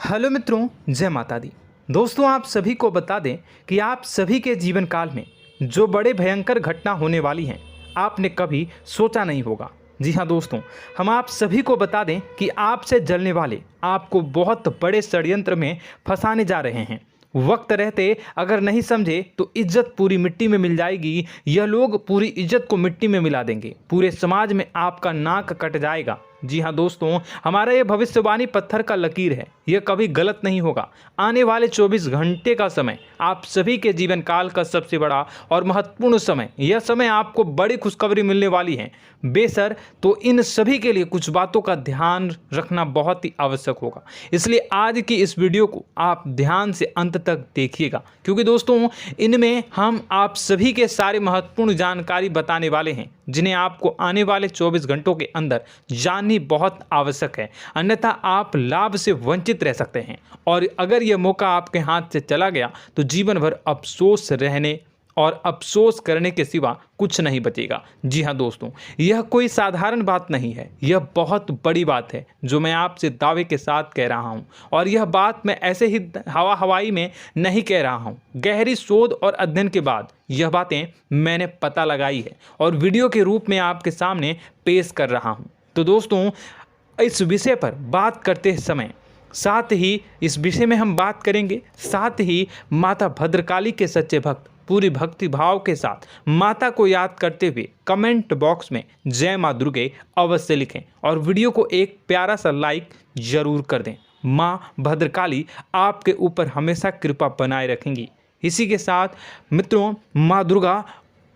Hello मित्रों, जय माता दी। दोस्तों, आप सभी को बता दें कि आप सभी के जीवन काल में जो बड़े भयंकर घटना होने वाली हैं, आपने कभी सोचा नहीं होगा। जी हाँ दोस्तों, हम आप सभी को बता दें कि आपसे जलने वाले आपको बहुत बड़े षड्यंत्र में फंसाने जा रहे हैं। वक्त रहते अगर नहीं समझे तो इज्जत पूरी मिट्टी में मिल जाएगी। यह लोग पूरी इज्जत को मिट्टी में मिला देंगे। पूरे समाज में आपका नाक कट जाएगा। जी हाँ दोस्तों, हमारा ये भविष्यवाणी पत्थर का लकीर है, यह कभी गलत नहीं होगा। आने वाले 24 घंटे का समय आप सभी के जीवन काल का सबसे बड़ा और महत्वपूर्ण समय। यह समय आपको बड़ी खुशखबरी मिलने वाली है बेसर, तो इन सभी के लिए कुछ बातों का ध्यान रखना बहुत ही आवश्यक होगा। इसलिए आज की इस वीडियो को आप ध्यान से अंत तक देखिएगा, क्योंकि दोस्तों इनमें हम आप सभी के सारे महत्वपूर्ण जानकारी बताने वाले हैं, जिन्हें आपको आने वाले 24 घंटों के अंदर जाननी बहुत आवश्यक है। अन्यथा आप लाभ से वंचित रह सकते हैं, और अगर यह मौका आपके हाथ से चला गया तो जीवन भर अफसोस रहने और अफसोस करने के सिवा कुछ नहीं बचेगा। जी हाँ दोस्तों, यह कोई साधारण बात नहीं है, यह बहुत बड़ी बात है जो मैं आपसे दावे के साथ कह रहा हूँ। और यह बात मैं ऐसे ही हवाई में नहीं कह रहा हूँ। गहरी शोध और अध्ययन के बाद यह बातें मैंने पता लगाई है और वीडियो के रूप में आपके सामने पेश कर रहा हूँ। तो दोस्तों, इस विषय पर बात करते समय साथ ही इस विषय में हम बात करेंगे, साथ ही माता भद्रकाली के सच्चे भक्त पूरी भक्ति भाव के साथ माता को याद करते हुए कमेंट बॉक्स में जय माँ दुर्गे अवश्य लिखें और वीडियो को एक प्यारा सा लाइक जरूर कर दें। माँ भद्रकाली आपके ऊपर हमेशा कृपा बनाए रखेंगी। इसी के साथ मित्रों, माँ दुर्गा,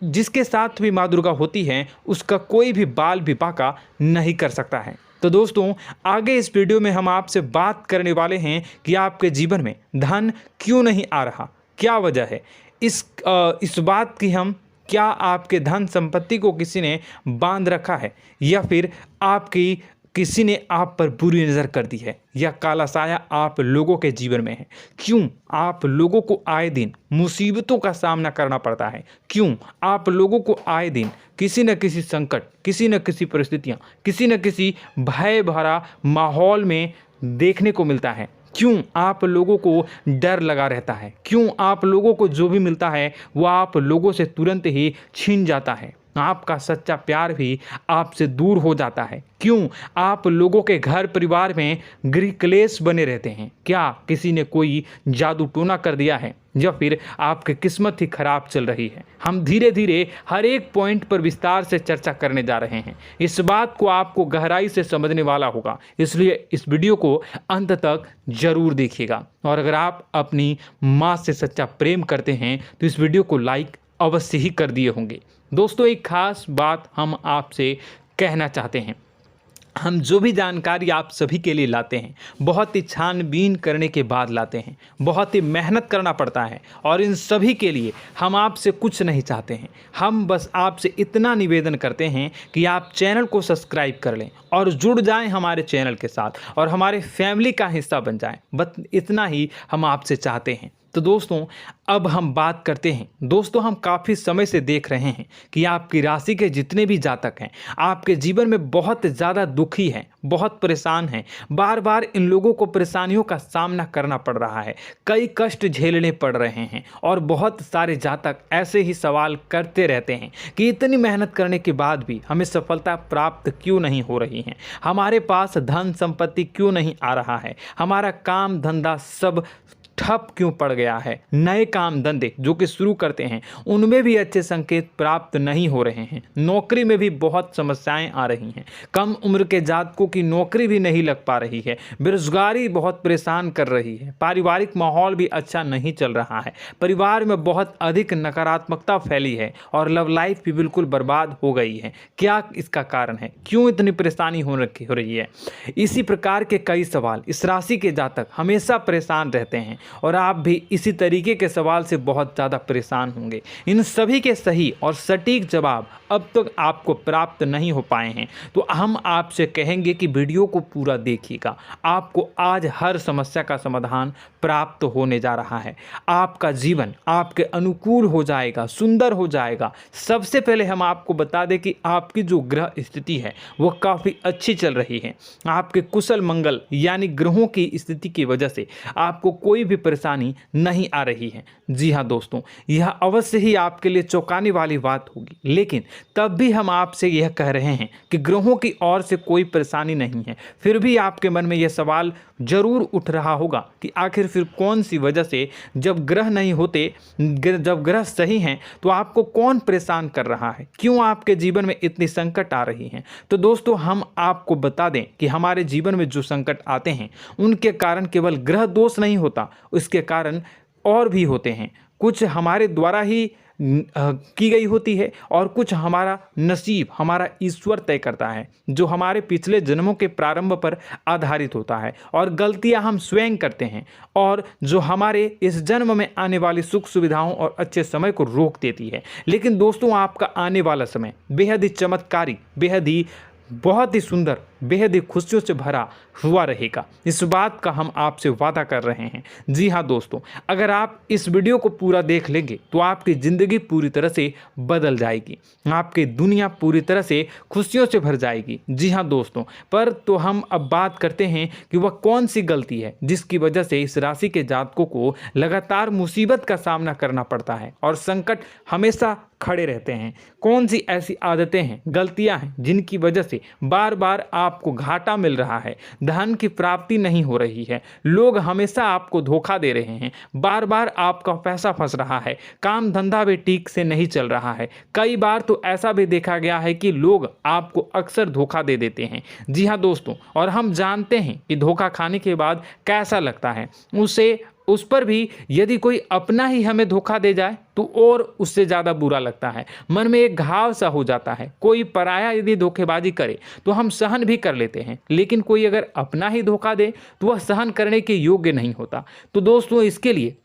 जिसके साथ भी माँ दुर्गा होती हैं, उसका कोई भी बाल भी बांका नहीं कर सकता है। तो दोस्तों, आगे इस वीडियो में हम आपसे बात करने वाले हैं कि आपके जीवन में धन क्यों नहीं आ रहा, क्या वजह है इस बात की। हम क्या आपके धन संपत्ति को किसी ने बांध रखा है, या फिर आपकी किसी ने आप पर बुरी नज़र कर दी है, या काला साया आप लोगों के जीवन में है। क्यों आप लोगों को आए दिन मुसीबतों का सामना करना पड़ता है, क्यों आप लोगों को आए दिन किसी न किसी संकट, किसी न किसी परिस्थितियाँ, किसी न किसी भय भरा माहौल में देखने को मिलता है, क्यों आप लोगों को डर लगा रहता है, क्यों आप लोगों को जो भी मिलता है वो आप लोगों से तुरंत ही छीन जाता है, आपका सच्चा प्यार भी आपसे दूर हो जाता है, क्यों आप लोगों के घर परिवार में गृह क्लेश बने रहते हैं। क्या किसी ने कोई जादू टोना कर दिया है, या फिर आपकी किस्मत ही खराब चल रही है। हम धीरे धीरे हर एक पॉइंट पर विस्तार से चर्चा करने जा रहे हैं। इस बात को आपको गहराई से समझने वाला होगा, इसलिए इस वीडियो को अंत तक जरूर देखिएगा। और अगर आप अपनी माँ से सच्चा प्रेम करते हैं तो इस वीडियो को लाइक अवश्य ही कर दिए होंगे। दोस्तों, एक खास बात हम आपसे कहना चाहते हैं। हम जो भी जानकारी आप सभी के लिए लाते हैं, बहुत ही छानबीन करने के बाद लाते हैं, बहुत ही मेहनत करना पड़ता है, और इन सभी के लिए हम आपसे कुछ नहीं चाहते हैं। हम बस आपसे इतना निवेदन करते हैं कि आप चैनल को सब्सक्राइब कर लें और जुड़ जाएं हमारे चैनल के साथ और हमारे फैमिली का हिस्सा बन जाएं। बस इतना ही हम आपसे चाहते हैं। तो दोस्तों, अब हम बात करते हैं। दोस्तों, हम काफ़ी समय से देख रहे हैं कि आपकी राशि के जितने भी जातक हैं, आपके जीवन में बहुत ज़्यादा दुखी हैं, बहुत परेशान हैं। बार बार इन लोगों को परेशानियों का सामना करना पड़ रहा है, कई कष्ट झेलने पड़ रहे हैं, और बहुत सारे जातक ऐसे ही सवाल करते रहते हैं कि इतनी मेहनत करने के बाद भी हमें सफलता प्राप्त क्यों नहीं हो रही है, हमारे पास धन संपत्ति क्यों नहीं आ रहा है, हमारा काम धंधा सब ठप क्यों पड़ गया है, नए काम धंधे जो कि शुरू करते हैं उनमें भी अच्छे संकेत प्राप्त नहीं हो रहे हैं, नौकरी में भी बहुत समस्याएं आ रही हैं, कम उम्र के जातकों की नौकरी भी नहीं लग पा रही है, बेरोजगारी बहुत परेशान कर रही है, पारिवारिक माहौल भी अच्छा नहीं चल रहा है, परिवार में बहुत अधिक नकारात्मकता फैली है, और लव लाइफ भी बिल्कुल बर्बाद हो गई है। क्या इसका कारण है, क्यों इतनी परेशानी हो रही है? इसी प्रकार के कई सवाल इस राशि के जातक हमेशा परेशान रहते हैं, और आप भी इसी तरीके के सवाल से बहुत ज़्यादा परेशान होंगे। इन सभी के सही और सटीक जवाब अब तक आपको प्राप्त नहीं हो पाए हैं, तो हम आपसे कहेंगे कि वीडियो को पूरा देखिएगा। आपको आज हर समस्या का समाधान प्राप्त होने जा रहा है। आपका जीवन आपके अनुकूल हो जाएगा, सुंदर हो जाएगा। सबसे पहले हम आपको बता दें कि आपकी जो ग्रह स्थिति है वो काफ़ी अच्छी चल रही है। आपके कुशल मंगल यानी ग्रहों की स्थिति की वजह से आपको कोई भी परेशानी नहीं आ रही है। जी हाँ दोस्तों, यह अवश्य ही आपके लिए चौंकाने वाली बात होगी, लेकिन तब भी हम आपसे यह कह रहे हैं कि ग्रहों की ओर से कोई परेशानी नहीं है। फिर भी आपके मन में यह सवाल जरूर उठ रहा होगा कि आखिर फिर कौन सी वजह से, जब ग्रह नहीं होते, जब ग्रह सही हैं, तो आपको कौन परेशान कर रहा है, क्यों आपके जीवन में इतनी संकट आ रही हैं। तो दोस्तों, हम आपको बता दें कि हमारे जीवन में जो संकट आते हैं उनके कारण केवल ग्रह दोष नहीं होता, उसके कारण और भी होते हैं। कुछ हमारे द्वारा ही की गई होती है और कुछ हमारा नसीब, हमारा ईश्वर तय करता है, जो हमारे पिछले जन्मों के प्रारंभ पर आधारित होता है। और गलतियां हम स्वयं करते हैं और जो हमारे इस जन्म में आने वाली सुख सुविधाओं और अच्छे समय को रोक देती है। लेकिन दोस्तों, आपका आने वाला समय बेहद ही चमत्कारी, बेहद ही बहुत ही सुंदर, बेहद ही खुशियों से भरा हुआ रहेगा। इस बात का हम आपसे वादा कर रहे हैं। जी हाँ दोस्तों, अगर आप इस वीडियो को पूरा देख लेंगे तो आपकी ज़िंदगी पूरी तरह से बदल जाएगी, आपकी दुनिया पूरी तरह से खुशियों से भर जाएगी। जी हाँ दोस्तों, पर तो हम अब बात करते हैं कि वह कौन सी गलती है जिसकी वजह से इस राशि के जातकों को लगातार मुसीबत का सामना करना पड़ता है और संकट हमेशा खड़े रहते हैं। कौन सी ऐसी आदतें हैं, गलतियां हैं जिनकी वजह से बार बार आपको घाटा मिल रहा है, धन की प्राप्ति नहीं हो रही है, लोग हमेशा आपको धोखा दे रहे हैं, बार बार आपका पैसा फंस रहा है, काम धंधा भी ठीक से नहीं चल रहा है। कई बार तो ऐसा भी देखा गया है कि लोग आपको अक्सर धोखा दे देते हैं। जी हाँ दोस्तों, और हम जानते हैं कि धोखा खाने के बाद कैसा लगता है। उस पर भी यदि कोई अपना ही हमें धोखा दे जाए तो और उससे ज़्यादा बुरा लगता है, मन में एक घाव सा हो जाता है। कोई पराया यदि धोखेबाजी करे तो हम सहन भी कर लेते हैं, लेकिन कोई अगर अपना ही धोखा दे तो वह सहन करने के योग्य नहीं होता। तो दोस्तों, इसके लिए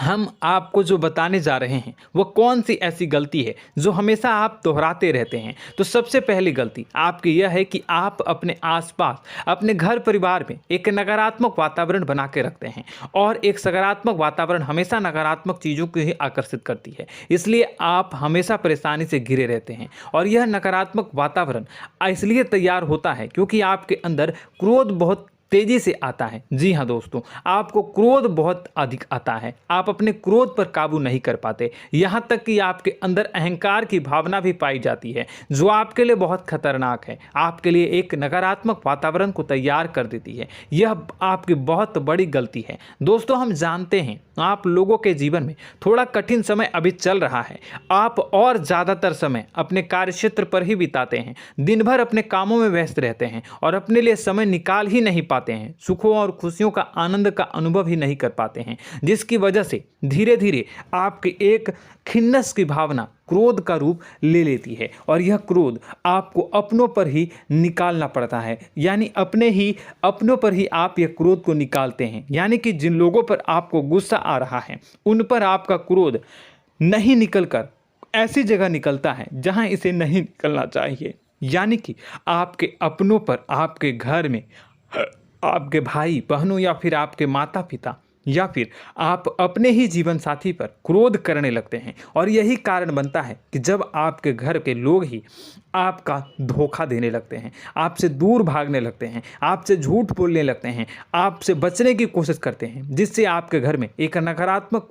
हम आपको जो बताने जा रहे हैं वो कौन सी ऐसी गलती है जो हमेशा आप दोहराते रहते हैं। तो सबसे पहली गलती आपकी यह है कि आप अपने आसपास, अपने घर परिवार में एक नकारात्मक वातावरण बना के रखते हैं, और एक सकारात्मक वातावरण हमेशा नकारात्मक चीज़ों को ही आकर्षित करती है। इसलिए आप हमेशा परेशानी से घिरे रहते हैं, और यह नकारात्मक वातावरण इसलिए तैयार होता है क्योंकि आपके अंदर क्रोध बहुत तेजी से आता है। जी हाँ दोस्तों, आपको क्रोध बहुत अधिक आता है, आप अपने क्रोध पर काबू नहीं कर पाते, यहाँ तक कि आपके अंदर अहंकार की भावना भी पाई जाती है, जो आपके लिए बहुत खतरनाक है, आपके लिए एक नकारात्मक वातावरण को तैयार कर देती है। यह आपकी बहुत बड़ी गलती है। दोस्तों, हम जानते हैं आप लोगों के जीवन में थोड़ा कठिन समय अभी चल रहा है। आप और ज़्यादातर समय अपने कार्यक्षेत्र पर ही बिताते हैं, दिन भर अपने कामों में व्यस्त रहते हैं और अपने लिए समय निकाल ही नहीं पाते हैं, सुखों और खुशियों का आनंद का अनुभव ही नहीं कर पाते हैं, जिसकी वजह से धीरे धीरे आपकी एक खिन्नस की भावना क्रोध का रूप ले लेती है, और यह क्रोध आपको अपनों पर ही निकालना पड़ता है। यानी अपनों पर ही आप यह क्रोध को निकालते हैं। यानी कि जिन लोगों पर आपको गुस्सा आ रहा है उन पर आपका क्रोध नहीं निकलकर ऐसी जगह निकलता है जहां इसे नहीं निकलना चाहिए। यानी कि आपके अपनों पर, आपके घर में, आपके भाई बहनों या फिर आपके माता पिता या फिर आप अपने ही जीवन साथी पर क्रोध करने लगते हैं, और यही कारण बनता है कि जब आपके घर के लोग ही आपका धोखा देने लगते हैं, आपसे दूर भागने लगते हैं, आपसे झूठ बोलने लगते हैं, आपसे बचने की कोशिश करते हैं, जिससे आपके घर में एक नकारात्मक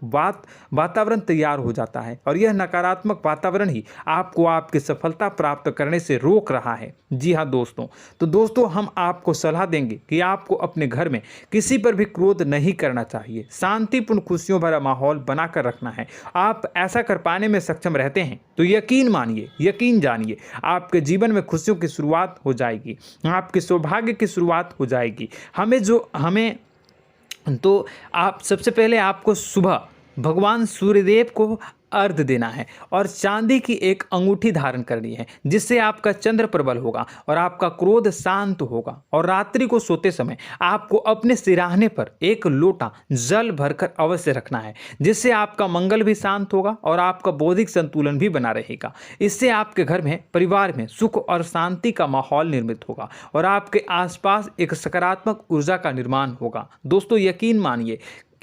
वातावरण तैयार हो जाता है, और यह नकारात्मक वातावरण ही आपको आपकी सफलता प्राप्त करने से रोक रहा है। जी हाँ दोस्तों, तो दोस्तों, हम आपको सलाह देंगे कि आपको अपने घर में किसी पर भी क्रोध नहीं करना चाहिए, शांतिपूर्ण खुशियों भरा माहौल बनाकर रखना है। आप ऐसा कर पाने में सक्षम रहते हैं तो यकीन मानिए, यकीन जानिए, आपके जीवन में खुशियों की शुरुआत हो जाएगी, आपके सौभाग्य की शुरुआत हो जाएगी। आप सबसे पहले आपको सुबह भगवान सूर्यदेव को अर्घ्य देना है और चांदी की एक अंगूठी धारण करनी है, जिससे आपका चंद्र प्रबल होगा और आपका क्रोध शांत होगा। और रात्रि को सोते समय आपको अपने सिरहाने पर एक लोटा जल भरकर अवश्य रखना है, जिससे आपका मंगल भी शांत होगा और आपका बौद्धिक संतुलन भी बना रहेगा। इससे आपके घर में, परिवार में सुख और शांति का माहौल निर्मित होगा और आपके आसपास एक सकारात्मक ऊर्जा का निर्माण होगा। दोस्तों,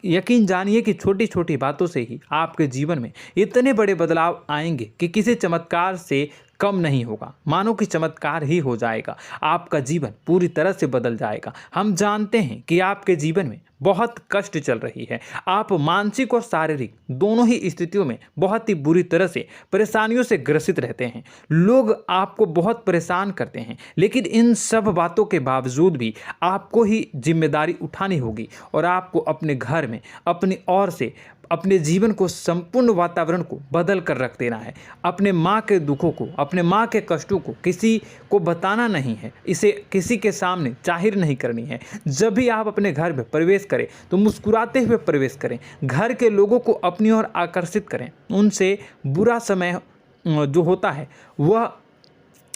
यकीन जानिए कि छोटी छोटी बातों से ही आपके जीवन में इतने बड़े बदलाव आएंगे कि किसी चमत्कार से कम नहीं होगा। मानो कि चमत्कार ही हो जाएगा, आपका जीवन पूरी तरह से बदल जाएगा। हम जानते हैं कि आपके जीवन में बहुत कष्ट चल रही है, आप मानसिक और शारीरिक दोनों ही स्थितियों में बहुत ही बुरी तरह से परेशानियों से ग्रसित रहते हैं। लोग आपको बहुत परेशान करते हैं, लेकिन इन सब बातों के बावजूद भी आपको ही जिम्मेदारी उठानी होगी और आपको अपने घर में अपनी ओर से अपने जीवन को, संपूर्ण वातावरण को बदल कर रख देना है। अपने माँ के दुखों को, अपने माँ के कष्टों को किसी को बताना नहीं है, इसे किसी के सामने जाहिर नहीं करनी है। जब भी आप अपने घर में प्रवेश करें तो मुस्कुराते हुए प्रवेश करें, घर के लोगों को अपनी ओर आकर्षित करें। उनसे बुरा समय जो होता है वह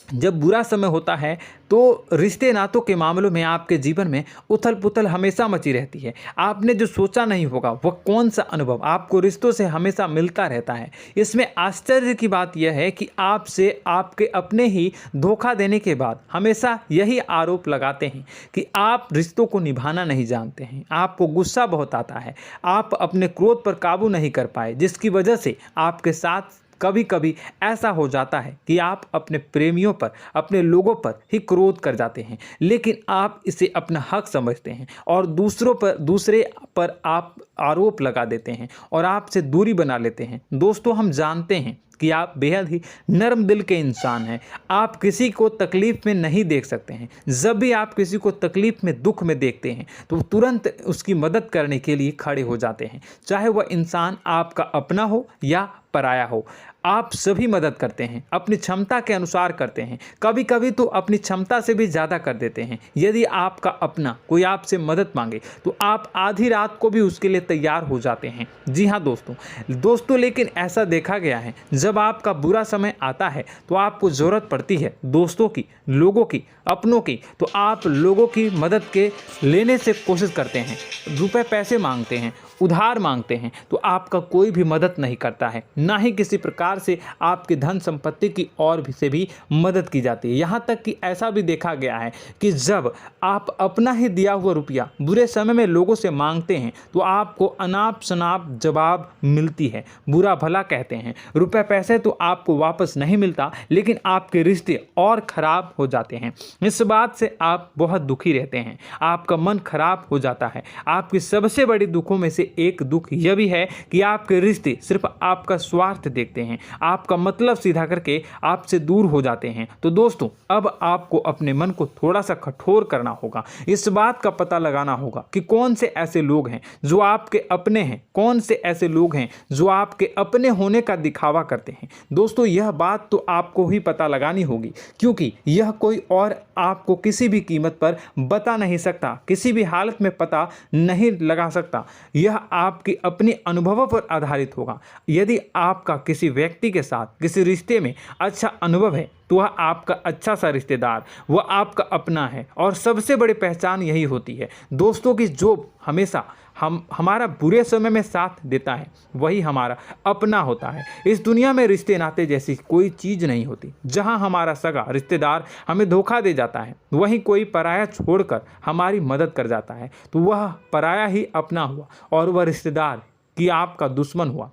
जब बुरा समय होता है तो रिश्ते नातों के मामलों में आपके जीवन में उथल पुथल हमेशा मची रहती है। आपने जो सोचा नहीं होगा वह कौन सा अनुभव आपको रिश्तों से हमेशा मिलता रहता है। इसमें आश्चर्य की बात यह है कि आपसे आपके अपने ही धोखा देने के बाद हमेशा यही आरोप लगाते हैं कि आप रिश्तों को निभाना नहीं जानते हैं, आपको गुस्सा बहुत आता है, आप अपने क्रोध पर काबू नहीं कर पाए, जिसकी वजह से आपके साथ कभी कभी ऐसा हो जाता है कि आप अपने प्रेमियों पर, अपने लोगों पर ही क्रोध कर जाते हैं, लेकिन आप इसे अपना हक समझते हैं और दूसरे पर आप आरोप लगा देते हैं और आपसे दूरी बना लेते हैं। दोस्तों, हम जानते हैं कि आप बेहद ही नर्म दिल के इंसान हैं। आप किसी को तकलीफ में नहीं देख सकते हैं। जब भी आप किसी को तकलीफ में, दुख में देखते हैं तो तुरंत उसकी मदद करने के लिए खड़े हो जाते हैं, चाहे वह इंसान आपका अपना हो या पराया हो। आप सभी मदद करते हैं, अपनी क्षमता के अनुसार करते हैं, कभी कभी तो अपनी क्षमता से भी ज़्यादा कर देते हैं। यदि आपका अपना कोई आपसे मदद मांगे तो आप आधी रात को भी उसके लिए तैयार हो जाते हैं। जी हाँ दोस्तों, लेकिन ऐसा देखा गया है, जब आपका बुरा समय आता है तो आपको ज़रूरत पड़ती है दोस्तों की, लोगों की, अपनों की, तो आप लोगों की मदद के लेने से कोशिश करते हैं, रुपए पैसे मांगते हैं, उधार मांगते हैं, तो आपका कोई भी मदद नहीं करता है, ना ही किसी प्रकार से आपकी धन संपत्ति की ओर से भी मदद की जाती है। यहाँ तक कि ऐसा भी देखा गया है कि जब आप अपना ही दिया हुआ रुपया बुरे समय में लोगों से मांगते हैं तो आपको अनाप शनाप जवाब मिलती है, बुरा भला कहते हैं। रुपए पैसे तो आपको वापस नहीं मिलता, लेकिन आपके रिश्ते और खराब हो जाते हैं। इस बात से आप बहुत दुखी रहते हैं, आपका मन खराब हो जाता है। आपकी सबसे बड़ी दुखों में से एक दुख यह भी है कि आपके रिश्ते सिर्फ आपका स्वार्थ देखते हैं, आपका मतलब सीधा करके आपसे दूर हो जाते हैं। तो दोस्तों, अब आपको अपने मन को थोड़ा सा कठोर करना होगा, इस बात का पता लगाना होगा कि कौन से ऐसे लोग हैं जो आपके अपने हैं, कौन से ऐसे लोग हैं जो आपके अपने होने का दिखावा करते हैं। दोस्तों, यह बात तो आपको ही पता लगानी होगी, क्योंकि यह कोई और आपको किसी भी कीमत पर बता नहीं सकता, किसी भी हालत में पता नहीं लगा सकता। यह आपके अपने अनुभवों पर आधारित होगा। यदि आपका किसी व्यक्ति के साथ किसी रिश्ते में अच्छा अनुभव है तो वह आपका अच्छा सा रिश्तेदार, वह आपका अपना है। और सबसे बड़ी पहचान यही होती है दोस्तों की जो हमेशा हमारा बुरे समय में साथ देता है वही हमारा अपना होता है। इस दुनिया में रिश्ते नाते जैसी कोई चीज़ नहीं होती। जहां हमारा सगा रिश्तेदार हमें धोखा दे जाता है, वहीं कोई पराया छोड़कर हमारी मदद कर जाता है, तो वह पराया ही अपना हुआ और वह रिश्तेदार की आपका दुश्मन हुआ।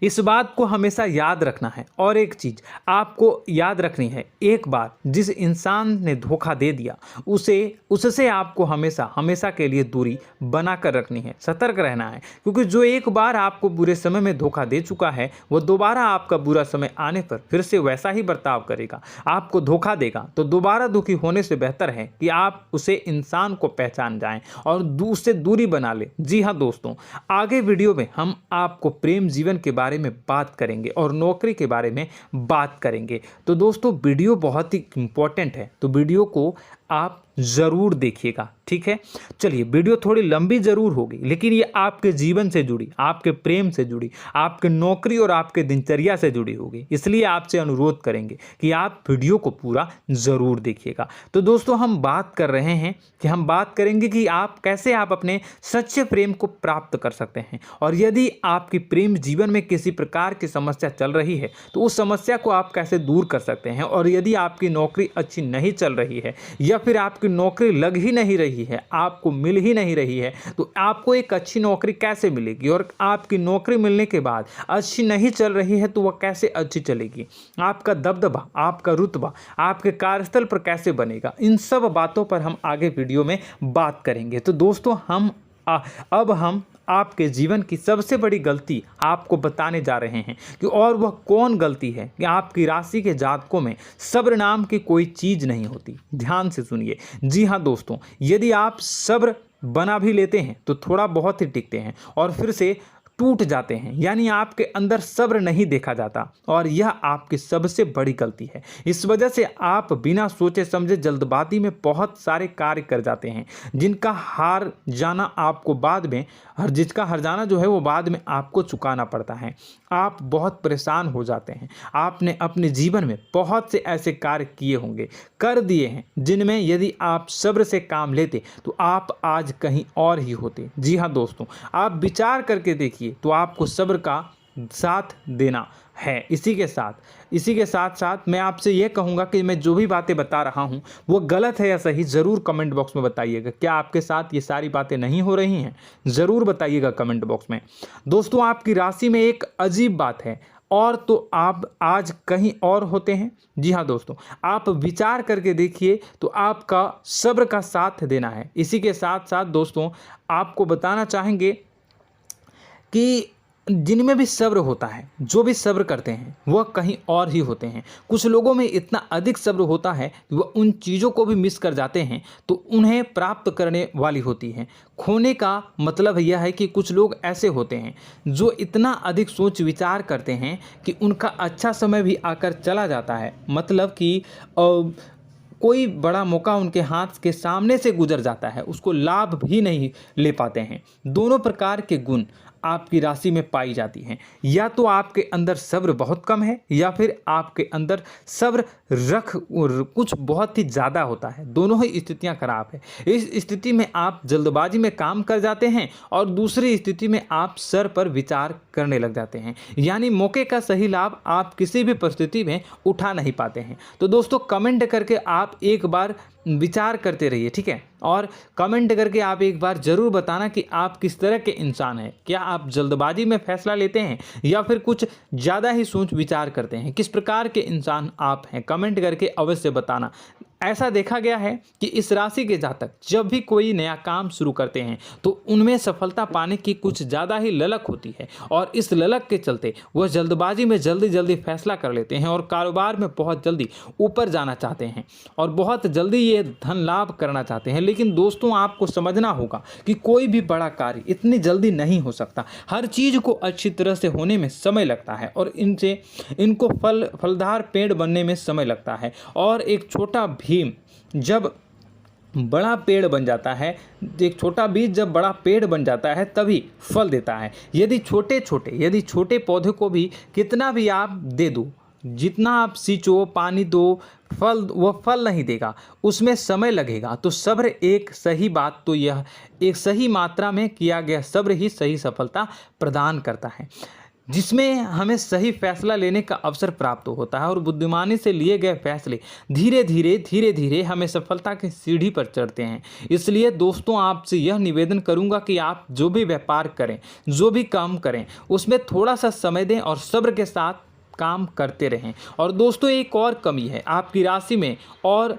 इस बात को हमेशा याद रखना है। और एक चीज़ आपको याद रखनी है, एक बार जिस इंसान ने धोखा दे दिया उससे आपको हमेशा के लिए दूरी बना कर रखनी है, सतर्क रहना है। क्योंकि जो एक बार आपको बुरे समय में धोखा दे चुका है वो दोबारा आपका बुरा समय आने पर फिर से वैसा ही बर्ताव करेगा, आपको धोखा देगा। तो दोबारा दुखी होने से बेहतर है कि आप उसे इंसान को पहचान जाएं और उससे दूरी बना लें। जी हाँ दोस्तों, आगे वीडियो में हम आपको प्रेम जीवन के बारे में बात करेंगे और नौकरी के बारे में बात करेंगे। तो दोस्तों, वीडियो बहुत ही इम्पोर्टेंट है, तो वीडियो को आप ज़रूर देखिएगा, ठीक है। चलिए, वीडियो थोड़ी लंबी ज़रूर होगी, लेकिन ये आपके जीवन से जुड़ी, आपके प्रेम से जुड़ी, आपके नौकरी और आपके दिनचर्या से जुड़ी होगी, इसलिए आपसे अनुरोध करेंगे कि आप वीडियो को पूरा ज़रूर देखिएगा। तो दोस्तों, हम बात कर रहे हैं कि हम बात करेंगे कि आप कैसे आप अपने सच्चे प्रेम को प्राप्त कर सकते हैं, और यदि आपकी प्रेम जीवन में किसी प्रकार की समस्या चल रही है तो उस समस्या को आप कैसे दूर कर सकते हैं, और यदि आपकी नौकरी अच्छी नहीं चल रही है या फिर आपकी नौकरी लग ही नहीं रही है, आपको मिल ही नहीं रही है, तो आपको एक अच्छी नौकरी कैसे मिलेगी, और आपकी नौकरी मिलने के बाद अच्छी नहीं चल रही है तो वह कैसे अच्छी चलेगी, आपका दबदबा, आपका रुतबा आपके कार्यस्थल पर कैसे बनेगा, इन सब बातों पर हम आगे वीडियो में बात करेंगे। तो दोस्तों, अब हम आपके जीवन की सबसे बड़ी गलती आपको बताने जा रहे हैं कि और वह कौन गलती है कि आपकी राशि के जातकों में सब्र नाम की कोई चीज़ नहीं होती। ध्यान से सुनिए। जी हाँ दोस्तों, यदि आप सब्र बना भी लेते हैं तो थोड़ा बहुत ही टिकते हैं और फिर से टूट जाते हैं, यानी आपके अंदर सब्र नहीं देखा जाता, और यह आपकी सबसे बड़ी गलती है। इस वजह से आप बिना सोचे समझे जल्दबाजी में बहुत सारे कार्य कर जाते हैं, जिसका हार जाना जो है वो बाद में आपको चुकाना पड़ता है। आप बहुत परेशान हो जाते हैं। आपने अपने जीवन में बहुत से ऐसे कार्य किए होंगे, कर दिए हैं, जिनमें यदि आप सब्र से काम लेते तो आप आज कहीं और ही होते। जी हाँ दोस्तों, आप विचार करके देखिए तो आपको सब्र का साथ देना है। इसी के साथ साथ मैं आपसे यह कहूँगा कि मैं जो भी बातें बता रहा हूँ वो गलत है या सही, ज़रूर कमेंट बॉक्स में बताइएगा। क्या आपके साथ ये सारी बातें नहीं हो रही हैं? ज़रूर बताइएगा कमेंट बॉक्स में। दोस्तों, आपकी राशि में एक अजीब बात है, और तो आप आज कहीं और होते हैं। जी हाँ दोस्तों, आप विचार करके देखिए तो आपका सब्र का साथ देना है। इसी के साथ साथ दोस्तों, आपको बताना चाहेंगे कि जिनमें भी सब्र होता है, जो भी सब्र करते हैं वह कहीं और ही होते हैं। कुछ लोगों में इतना अधिक सब्र होता है कि वह उन चीज़ों को भी मिस कर जाते हैं तो उन्हें प्राप्त करने वाली होती हैं। खोने का मतलब यह है कि कुछ लोग ऐसे होते हैं जो इतना अधिक सोच विचार करते हैं कि उनका अच्छा समय भी आकर चला जाता है, मतलब कि कोई बड़ा मौका उनके हाथ के सामने से गुजर जाता है, उसको लाभ भी नहीं ले पाते हैं। दोनों प्रकार के गुण आपकी राशि में पाई जाती हैं। या तो आपके अंदर सब्र बहुत कम है या फिर आपके अंदर सब्र कुछ बहुत ही ज़्यादा होता है। दोनों ही स्थितियां खराब है। इस स्थिति में आप जल्दबाजी में काम कर जाते हैं और दूसरी स्थिति में आप सर पर विचार करने लग जाते हैं, यानी मौके का सही लाभ आप किसी भी परिस्थिति में उठा नहीं पाते हैं। तो दोस्तों, कमेंट करके आप एक बार विचार करते रहिए, ठीक है, और कमेंट करके आप एक बार ज़रूर बताना कि आप किस तरह के इंसान हैं। क्या आप जल्दबाजी में फैसला लेते हैं या फिर कुछ ज़्यादा ही सोच विचार करते हैं? किस प्रकार के इंसान आप हैं, कमेंट करके अवश्य बताना। ऐसा देखा गया है कि इस राशि के जातक जब भी कोई नया काम शुरू करते हैं तो उनमें सफलता पाने की कुछ ज़्यादा ही ललक होती है, और इस ललक के चलते वह जल्दबाजी में जल्दी फैसला कर लेते हैं और कारोबार में बहुत जल्दी ऊपर जाना चाहते हैं और बहुत जल्दी ये धन लाभ करना चाहते हैं। लेकिन दोस्तों, आपको समझना होगा कि कोई भी बड़ा कार्य इतनी जल्दी नहीं हो सकता। हर चीज़ को अच्छी तरह से होने में समय लगता है और इनको फलदार पेड़ बनने में समय लगता है। और एक छोटा भीम जब बड़ा पेड़ बन जाता है, एक छोटा बीज जब बड़ा पेड़ बन जाता है तभी फल देता है। यदि छोटे पौधे को भी कितना भी आप दे दो, जितना आप सींचो, पानी दो, वह फल नहीं देगा, उसमें समय लगेगा। तो सब्र एक सही बात, तो यह एक सही मात्रा में किया गया सब्र ही सही सफलता प्रदान करता है, जिसमें हमें सही फैसला लेने का अवसर प्राप्त होता है और बुद्धिमानी से लिए गए फैसले धीरे धीरे हमें सफलता की सीढ़ी पर चढ़ते हैं। इसलिए दोस्तों, आपसे यह निवेदन करूंगा कि आप जो भी व्यापार करें, जो भी काम करें, उसमें थोड़ा सा समय दें और सब्र के साथ काम करते रहें। और दोस्तों, एक और कमी है आपकी राशि में, और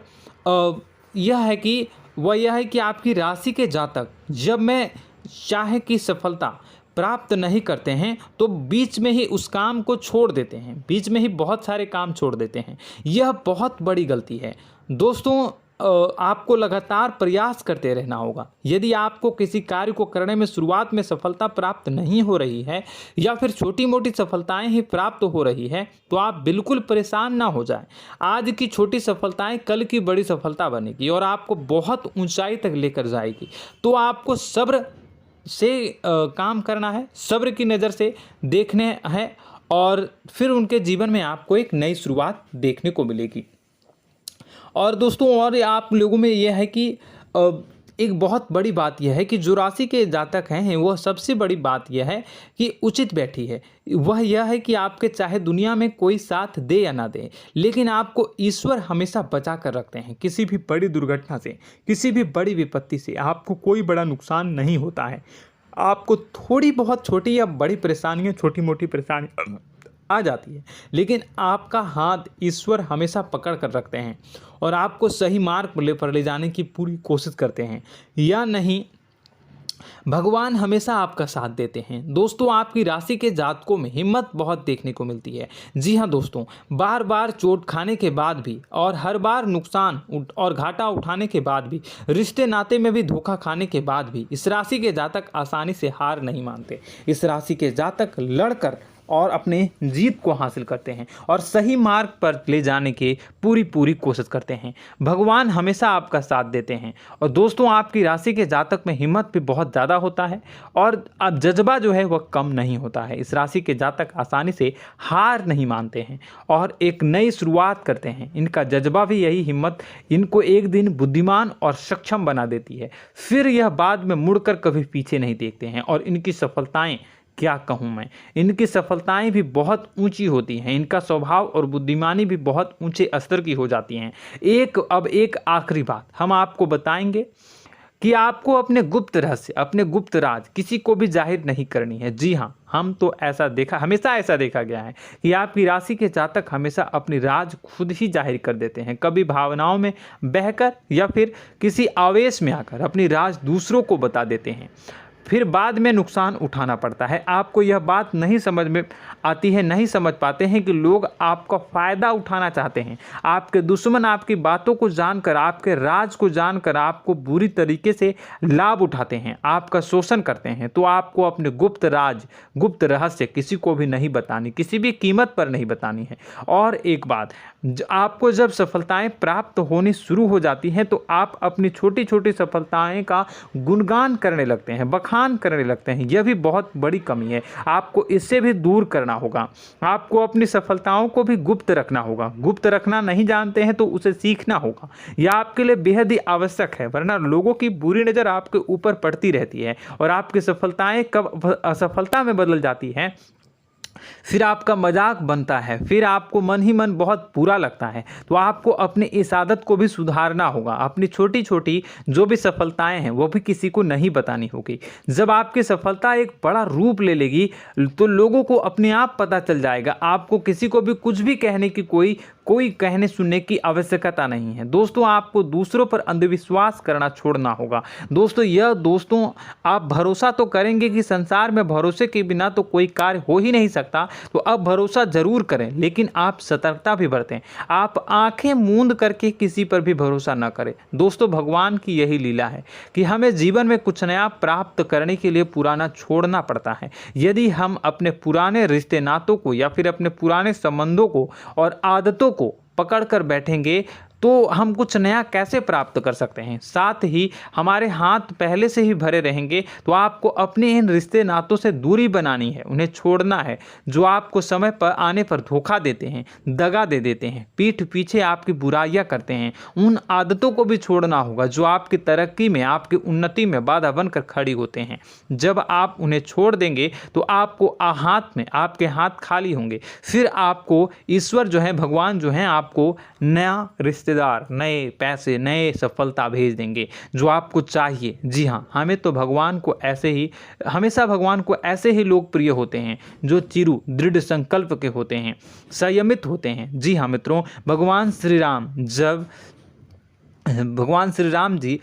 यह है कि आपकी राशि के जातक जब मैं चाहे कि सफलता प्राप्त नहीं करते हैं तो बीच में ही उस काम को छोड़ देते हैं, बीच में ही बहुत सारे काम छोड़ देते हैं। यह बहुत बड़ी गलती है दोस्तों। आपको लगातार प्रयास करते रहना होगा। यदि आपको किसी कार्य को करने में शुरुआत में सफलता प्राप्त नहीं हो रही है या फिर छोटी मोटी सफलताएं ही प्राप्त हो रही है तो आप बिल्कुल परेशान ना हो जाएं। आज की छोटी सफलताएं कल की बड़ी सफलता बनेगी और आपको बहुत ऊंचाई तक लेकर जाएगी। तो आपको सब्र से काम करना है, सब्र की नज़र से देखने हैं और फिर उनके जीवन में आपको एक नई शुरुआत देखने को मिलेगी। और दोस्तों और आप लोगों में यह है कि एक बहुत बड़ी बात यह है कि जो राशि के जातक हैं वह सबसे बड़ी बात यह है कि उचित बैठी है। वह यह है कि आपके चाहे दुनिया में कोई साथ दे या ना दे, लेकिन आपको ईश्वर हमेशा बचा कर रखते हैं। किसी भी बड़ी दुर्घटना से, किसी भी बड़ी विपत्ति से आपको कोई बड़ा नुकसान नहीं होता है। आपको थोड़ी बहुत छोटी या बड़ी परेशानियाँ, छोटी मोटी परेशानी आ जाती है, लेकिन आपका हाथ ईश्वर हमेशा पकड़ कर रखते हैं और आपको सही मार्ग पर ले जाने की पूरी कोशिश करते हैं। या नहीं, भगवान हमेशा आपका साथ देते हैं। दोस्तों आपकी राशि के जातकों में हिम्मत बहुत देखने को मिलती है। जी हाँ दोस्तों, बार बार चोट खाने के बाद भी और हर बार नुकसान और घाटा उठाने के बाद भी, रिश्ते नाते में भी धोखा खाने के बाद भी इस राशि के जातक आसानी से हार नहीं मानते। इस राशि के जातक लड़कर और अपने जीत को हासिल करते हैं और सही मार्ग पर ले जाने की पूरी कोशिश करते हैं। भगवान हमेशा आपका साथ देते हैं। और दोस्तों आपकी राशि के जातक में हिम्मत भी बहुत ज़्यादा होता है और अब जज्बा जो है वह कम नहीं होता है। इस राशि के जातक आसानी से हार नहीं मानते हैं और एक नई शुरुआत करते हैं। इनका जज्बा भी, यही हिम्मत इनको एक दिन बुद्धिमान और सक्षम बना देती है। फिर यह बाद में मुड़कर कभी पीछे नहीं देखते हैं और इनकी सफलताएं, क्या कहूँ मैं, इनकी सफलताएं भी बहुत ऊंची होती हैं। इनका स्वभाव और बुद्धिमानी भी बहुत ऊंचे स्तर की हो जाती हैं। अब एक आखिरी बात हम आपको बताएंगे कि आपको अपने गुप्त रहस्य, अपने गुप्त राज किसी को भी जाहिर नहीं करनी है। जी हाँ, हम तो हमेशा ऐसा देखा गया है कि आपकी राशि के जातक हमेशा अपनी राज खुद ही जाहिर कर देते हैं। कभी भावनाओं में बहकर या फिर किसी आवेश में आकर अपनी राज दूसरों को बता देते हैं, फिर बाद में नुकसान उठाना पड़ता है। आपको यह बात नहीं समझ में आती है, नहीं समझ पाते हैं कि लोग आपका फ़ायदा उठाना चाहते हैं। आपके दुश्मन आपकी बातों को जानकर, आपके राज को जानकर आपको बुरी तरीके से लाभ उठाते हैं, आपका शोषण करते हैं। तो आपको अपने गुप्त राज, गुप्त रहस्य किसी को भी नहीं बतानी, किसी भी कीमत पर नहीं बतानी है। और एक बात, आपको जब सफलताएं प्राप्त होनी शुरू हो जाती हैं तो आप अपनी छोटी छोटी सफलताएं का गुणगान करने लगते हैं, बखान करने लगते हैं। यह भी बहुत बड़ी कमी है, आपको इससे भी दूर करना होगा। आपको अपनी सफलताओं को भी गुप्त रखना होगा। गुप्त रखना नहीं जानते हैं तो उसे सीखना होगा। यह आपके लिए बेहद ही आवश्यक है, वरना लोगों की बुरी नज़र आपके ऊपर पड़ती रहती है और आपकी सफलताएं कब असफलता में बदल जाती है, फिर आपका मजाक बनता है, फिर आपको मन ही मन बहुत बुरा लगता है। तो आपको अपनी इस आदत को भी सुधारना होगा। अपनी छोटी छोटी जो भी सफलताएं हैं वो भी किसी को नहीं बतानी होगी। जब आपकी सफलता एक बड़ा रूप ले लेगी तो लोगों को अपने आप पता चल जाएगा। आपको किसी को भी कुछ भी कहने की कोई कहने सुनने की आवश्यकता नहीं है। दोस्तों आपको दूसरों पर अंधविश्वास करना छोड़ना होगा। दोस्तों आप भरोसा तो करेंगे कि संसार में भरोसे के बिना तो कोई कार्य हो ही नहीं सकता, तो अब भरोसा जरूर करें, लेकिन आप सतर्कता भी बरतें। आप आंखें मूंद करके किसी पर भी भरोसा न करें। दोस्तों भगवान की यही लीला है कि हमें जीवन में कुछ नया प्राप्त करने के लिए पुराना छोड़ना पड़ता है। यदि हम अपने पुराने रिश्ते नातों को या फिर अपने पुराने संबंधों को और आदतों को पकड़ कर बैठेंगे तो हम कुछ नया कैसे प्राप्त कर सकते हैं। साथ ही हमारे हाथ पहले से ही भरे रहेंगे। तो आपको अपने इन रिश्ते नातों से दूरी बनानी है, उन्हें छोड़ना है जो आपको समय पर आने पर धोखा देते हैं, दगा दे देते हैं, पीठ पीछे आपकी बुराइयां करते हैं। उन आदतों को भी छोड़ना होगा जो आपकी तरक्की में, आपकी उन्नति में बाधा बनकर खड़ी होते हैं। जब आप उन्हें छोड़ देंगे तो आपके हाथ खाली होंगे। फिर आपको ईश्वर जो है, भगवान जो है, आपको नया रिश्तेदार, नए पैसे, नए सफलता भेज देंगे जो आपको चाहिए। जी हाँ, हमेशा भगवान को ऐसे ही लोग प्रिय होते हैं जो चिरु दृढ़ संकल्प के होते हैं, संयमित होते हैं। जी हाँ मित्रों, भगवान श्री राम जी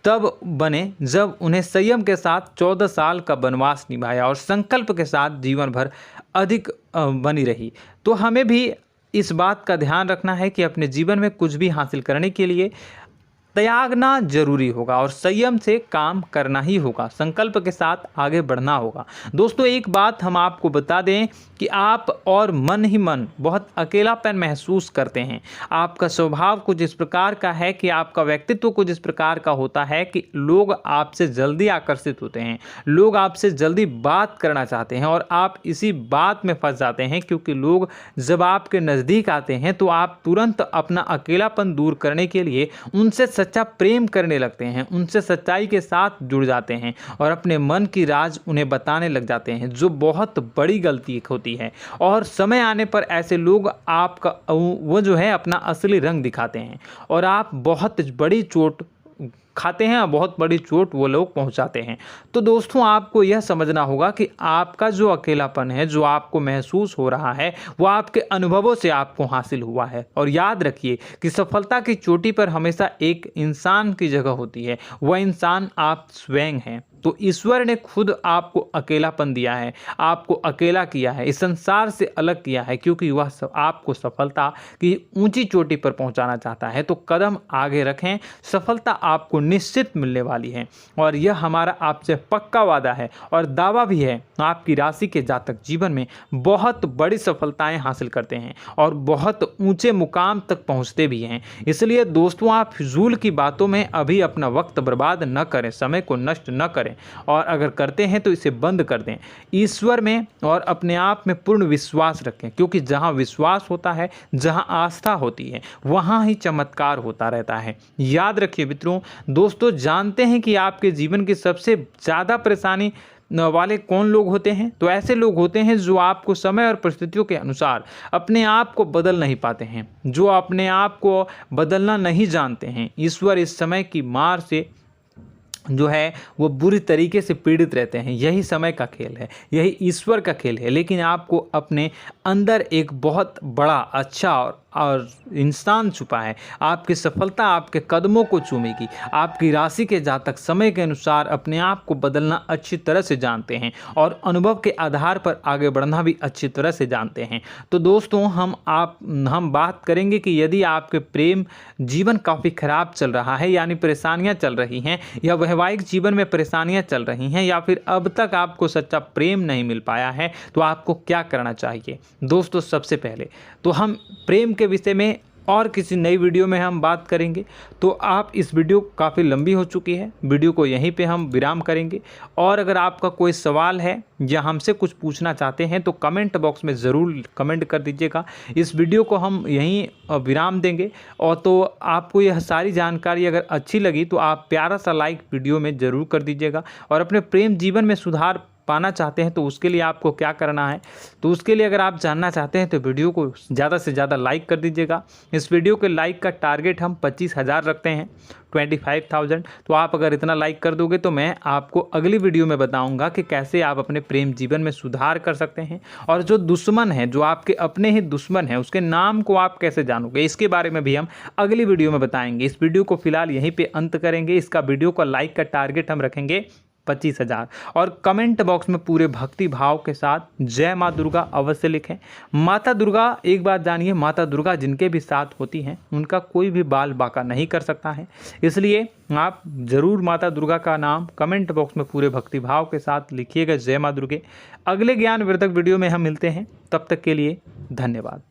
तब बने जब उन्हें संयम के साथ 14 साल का वनवास निभाया और संकल्प के साथ जीवन भर अधिक बनी रही। तो हमें भी इस बात का ध्यान रखना है कि अपने जीवन में कुछ भी हासिल करने के लिए त्यागना जरूरी होगा और संयम से काम करना ही होगा, संकल्प के साथ आगे बढ़ना होगा। दोस्तों एक बात हम आपको बता दें कि आप और मन ही मन बहुत अकेलापन महसूस करते हैं। आपका स्वभाव कुछ इस प्रकार का है कि आपका व्यक्तित्व कुछ इस प्रकार का होता है कि लोग आपसे जल्दी आकर्षित होते हैं, लोग आपसे जल्दी बात करना चाहते हैं और आप इसी बात में फंस जाते हैं, क्योंकि लोग जब आपके नज़दीक आते हैं तो आप तुरंत अपना अकेलापन दूर करने के लिए उनसे सच्चा प्रेम करने लगते हैं, उनसे सच्चाई के साथ जुड़ जाते हैं और अपने मन की राज उन्हें बताने लग जाते हैं, जो बहुत बड़ी गलती होती है। और समय आने पर ऐसे लोग आपका वो जो है अपना असली रंग दिखाते हैं और आप बहुत बड़ी चोट खाते हैं, बहुत बड़ी चोट वो लोग पहुंचाते हैं। तो दोस्तों आपको यह समझना होगा कि आपका जो अकेलापन है, जो आपको महसूस हो रहा है, वो आपके अनुभवों से आपको हासिल हुआ है। और याद रखिए कि सफलता की चोटी पर हमेशा एक इंसान की जगह होती है, वह इंसान आप स्वयं हैं। तो ईश्वर ने खुद आपको अकेलापन दिया है, आपको अकेला किया है, इस संसार से अलग किया है, क्योंकि वह आपको सफलता की ऊंची चोटी पर पहुंचाना चाहता है। तो कदम आगे रखें, सफलता आपको निश्चित मिलने वाली है और यह हमारा आपसे पक्का वादा है और दावा भी है। आपकी राशि के जातक जीवन में बहुत बड़ी सफलताएं हासिल करते हैं और बहुत ऊंचे मुकाम तक पहुंचते भी हैं। इसलिए दोस्तों आप फिजूल की बातों में अभी अपना वक्त बर्बाद न करें, समय को नष्ट न करें और अगर करते हैं तो इसे बंद कर दें। ईश्वर में और अपने आप में पूर्ण विश्वास रखें, क्योंकि जहां विश्वास होता है, जहां आस्था होती है, वहां ही चमत्कार होता रहता है। याद रखिए मित्रों, दोस्तों जानते हैं कि आपके जीवन की सबसे ज़्यादा परेशानी वाले कौन लोग होते हैं? तो ऐसे लोग होते हैं जो आपको समय और परिस्थितियों के अनुसार अपने आप को बदल नहीं पाते हैं, जो अपने आप को बदलना नहीं जानते हैं। ईश्वर इस समय की मार से जो है वो बुरी तरीके से पीड़ित रहते हैं। यही समय का खेल है, यही ईश्वर का खेल है। लेकिन आपको अपने अंदर एक बहुत बड़ा अच्छा और इंसान छुपा है। आपकी सफलता आपके कदमों को चूमेगी। आपकी राशि के जातक समय के अनुसार अपने आप को बदलना अच्छी तरह से जानते हैं और अनुभव के आधार पर आगे बढ़ना भी अच्छी तरह से जानते हैं। तो दोस्तों हम बात करेंगे कि यदि आपके प्रेम जीवन काफ़ी खराब चल रहा है, यानी परेशानियां चल रही हैं, या वैवाहिक जीवन में परेशानियां चल रही हैं, या फिर अब तक आपको सच्चा प्रेम नहीं मिल पाया है, तो आपको क्या करना चाहिए। दोस्तों सबसे पहले तो हम प्रेम के विषय में और किसी नई वीडियो में हम बात करेंगे। तो आप इस वीडियो काफ़ी लंबी हो चुकी है, वीडियो को यहीं पे हम विराम करेंगे। और अगर आपका कोई सवाल है या हमसे कुछ पूछना चाहते हैं तो कमेंट बॉक्स में ज़रूर कमेंट कर दीजिएगा। इस वीडियो को हम यहीं विराम देंगे। और तो आपको यह सारी जानकारी अगर अच्छी लगी तो आप प्यारा सा लाइक वीडियो में ज़रूर कर दीजिएगा। और अपने प्रेम जीवन में सुधार पाना चाहते हैं तो उसके लिए आपको क्या करना है, तो उसके लिए अगर आप जानना चाहते हैं तो वीडियो को ज़्यादा से ज़्यादा लाइक कर दीजिएगा। इस वीडियो के लाइक का टारगेट हम 25,000 रखते हैं, 25,000। तो आप अगर इतना लाइक कर दोगे तो मैं आपको अगली वीडियो में बताऊंगा कि कैसे आप अपने प्रेम जीवन में सुधार कर सकते हैं। और जो दुश्मन है, जो आपके अपने ही दुश्मन है, उसके नाम को आप कैसे जानोगे, इसके बारे में भी हम अगली वीडियो में बताएंगे। इस वीडियो को फिलहाल यहीं पर अंत करेंगे। इसका वीडियो का लाइक का टारगेट हम रखेंगे 25,000। और कमेंट बॉक्स में पूरे भक्ति भाव के साथ जय माँ दुर्गा अवश्य लिखें। माता दुर्गा, एक बात जानिए, माता दुर्गा जिनके भी साथ होती हैं उनका कोई भी बाल बांका नहीं कर सकता है। इसलिए आप ज़रूर माता दुर्गा का नाम कमेंट बॉक्स में पूरे भक्ति भाव के साथ लिखिएगा, जय माँ दुर्गे। अगले ज्ञानवर्धक वीडियो में हम मिलते हैं, तब तक के लिए धन्यवाद।